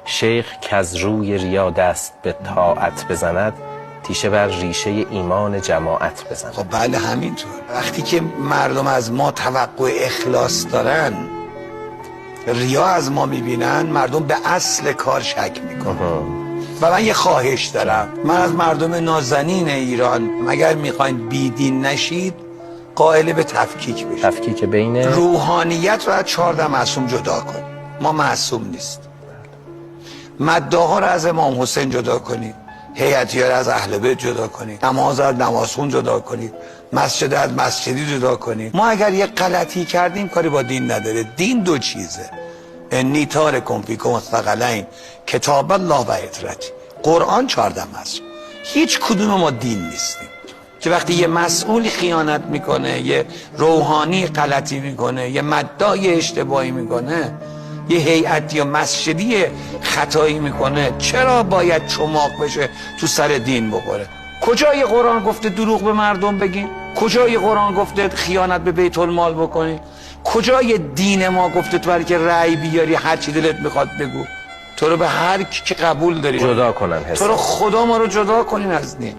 شیخ که از روی ریا دست به طاعت بزند، تیشه بر ریشه ایمان جماعت بزند. خب بله همینطور. وقتی که مردم از ما توقع اخلاص دارن، ریا از ما میبینن، مردم به اصل کار شک میکنن. و من یه خواهش دارم، من از مردم نازنین ایران، اگر میخواین بیدین نشید، قائل به تفکیک بشید. تفکیک بین روحانیت رو از 14 معصوم جدا کنید. ما معصوم نیست. مداها رو از امام حسین جدا کنید، هیئتی‌ها رو از اهل بیت جدا کنید، نماز از نمازخون جدا کنید، مسجد از مسجدی جدا کنید. ما اگر یه غلطی کردیم کاری با دین نداره. دین دو چیزه: انی تارکم فیکم الثقلین، کتاب الله و عترتی. قرآن 14 معصوم. هیچ کدوم ما دین نیستیم. که وقتی یه مسئولی خیانت میکنه، یه روحانی غلطی میکنه، یه مدعای اشتباهی میکنه، یه هیئتی یا مسجدی خطایی میکنه، چرا باید چماق بشه تو سر دین بخوره؟ کجای قرآن گفته دروغ به مردم بگین؟ کجای قرآن گفته خیانت به بیت المال بکنی؟ کجای دین ما گفته تو برای که رأی بیاری هر چی دلت میخواد بگو؟ تو رو به هر کی که قبول داری جدا کنن، تو رو خدا ما رو جدا کنین از دین.